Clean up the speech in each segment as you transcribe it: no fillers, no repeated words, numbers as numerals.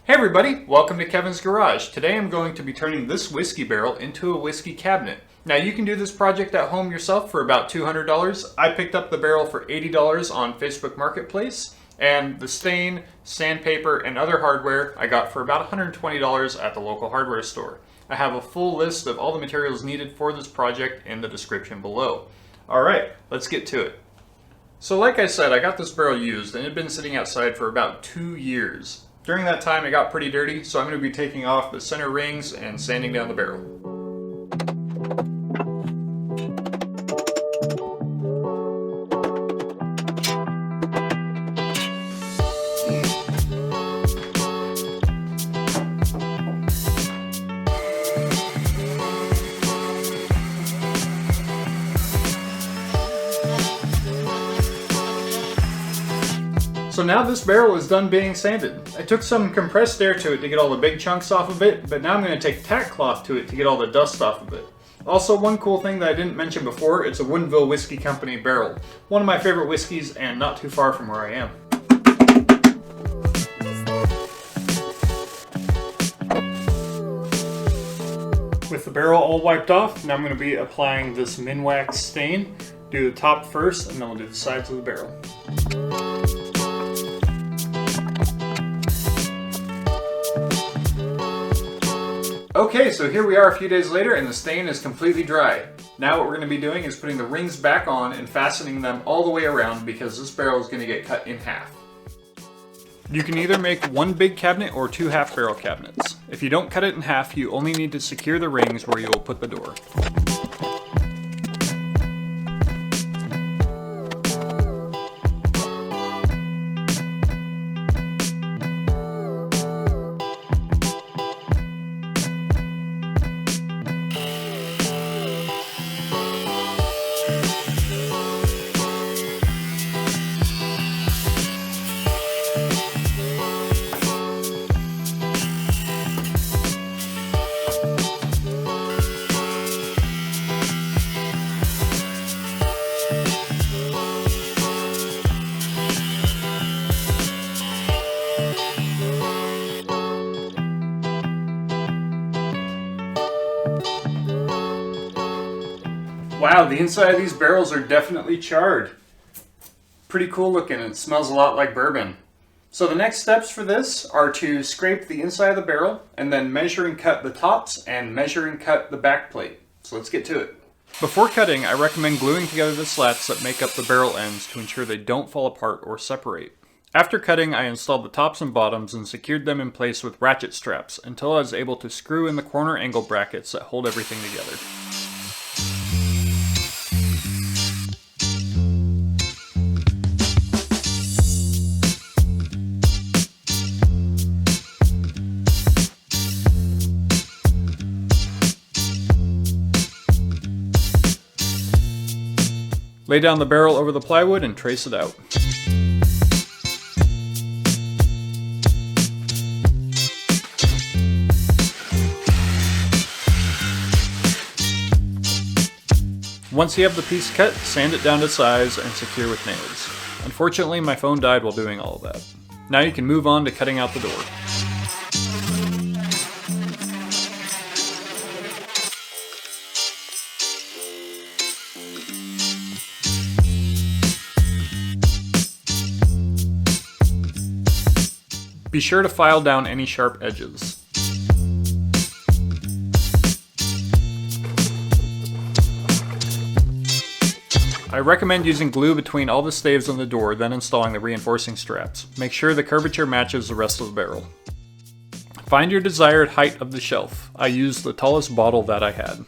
Hey everybody, welcome to Kevin's Garage. Today I'm going to be turning this whiskey barrel into a whiskey cabinet. Now you can do this project at home yourself for about $200. I picked up the barrel for $80 on Facebook Marketplace, and the stain, sandpaper, and other hardware I got for about $120 at the local hardware store. I have a full list of all the materials needed for this project in the description below. Alright, let's get to it. So like I said, I got this barrel used and it had been sitting outside for about 2 years. During that time it got pretty dirty, so I'm going to be taking off the center rings and sanding down the barrel. So now this barrel is done being sanded. I took some compressed air to it to get all the big chunks off of it, but now I'm going to take tack cloth to it to get all the dust off of it. Also, one cool thing that I didn't mention before, it's a Woodinville Whiskey Company barrel. One of my favorite whiskeys and not too far from where I am. With the barrel all wiped off, now I'm going to be applying this Minwax stain. Do the top first and then we'll do the sides of the barrel. Okay, so here we are a few days later and the stain is completely dry. Now what we're going to be doing is putting the rings back on and fastening them all the way around because this barrel is going to get cut in half. You can either make one big cabinet or two half barrel cabinets. If you don't cut it in half, you only need to secure the rings where you will put the door. Wow, the inside of these barrels are definitely charred. Pretty cool looking, and it smells a lot like bourbon. So the next steps for this are to scrape the inside of the barrel and then measure and cut the tops and measure and cut the back plate. So let's get to it. Before cutting, I recommend gluing together the slats that make up the barrel ends to ensure they don't fall apart or separate. After cutting, I installed the tops and bottoms and secured them in place with ratchet straps until I was able to screw in the corner angle brackets that hold everything together. Lay down the barrel over the plywood and trace it out. Once you have the piece cut, sand it down to size and secure with nails. Unfortunately, my phone died while doing all of that. Now you can move on to cutting out the door. Be sure to file down any sharp edges. I recommend using glue between all the staves on the door, then installing the reinforcing straps. Make sure the curvature matches the rest of the barrel. Find your desired height of the shelf. I used the tallest bottle that I had.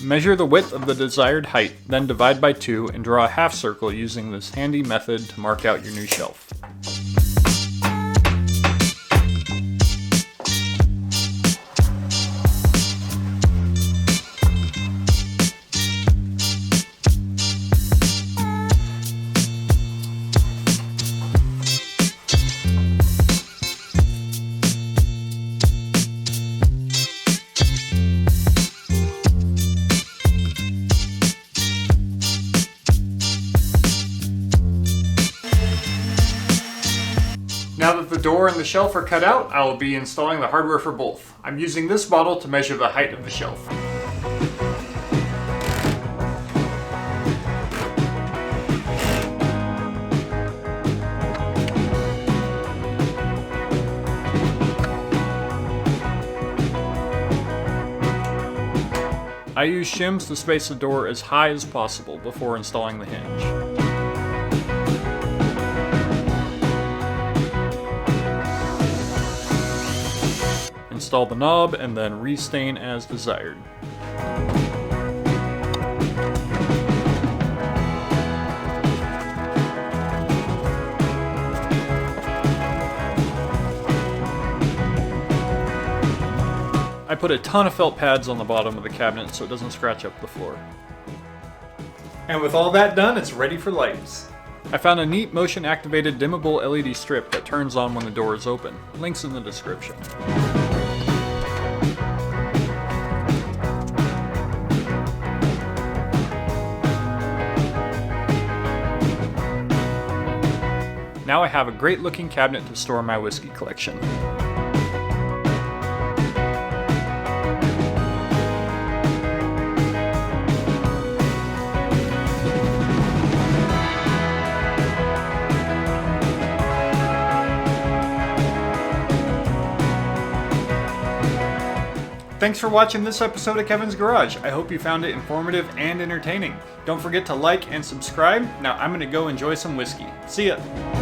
Measure the width of the desired height, then divide by 2 and draw a half circle using this handy method to mark out your new shelf. the door and the shelf are cut out, I will be installing the hardware for both. I'm using this bottle to measure the height of the shelf. I use shims to space the door as high as possible before installing the hinge. Install the knob and then restain as desired. I put a ton of felt pads on the bottom of the cabinet so it doesn't scratch up the floor. And with all that done, it's ready for lights. I found a neat motion-activated dimmable LED strip that turns on when the door is open. Links in the description. Now I have a great looking cabinet to store my whiskey collection. Thanks for watching this episode of Kevin's Garage. I hope you found it informative and entertaining. Don't forget to like and subscribe. Now I'm going to go enjoy some whiskey. See ya!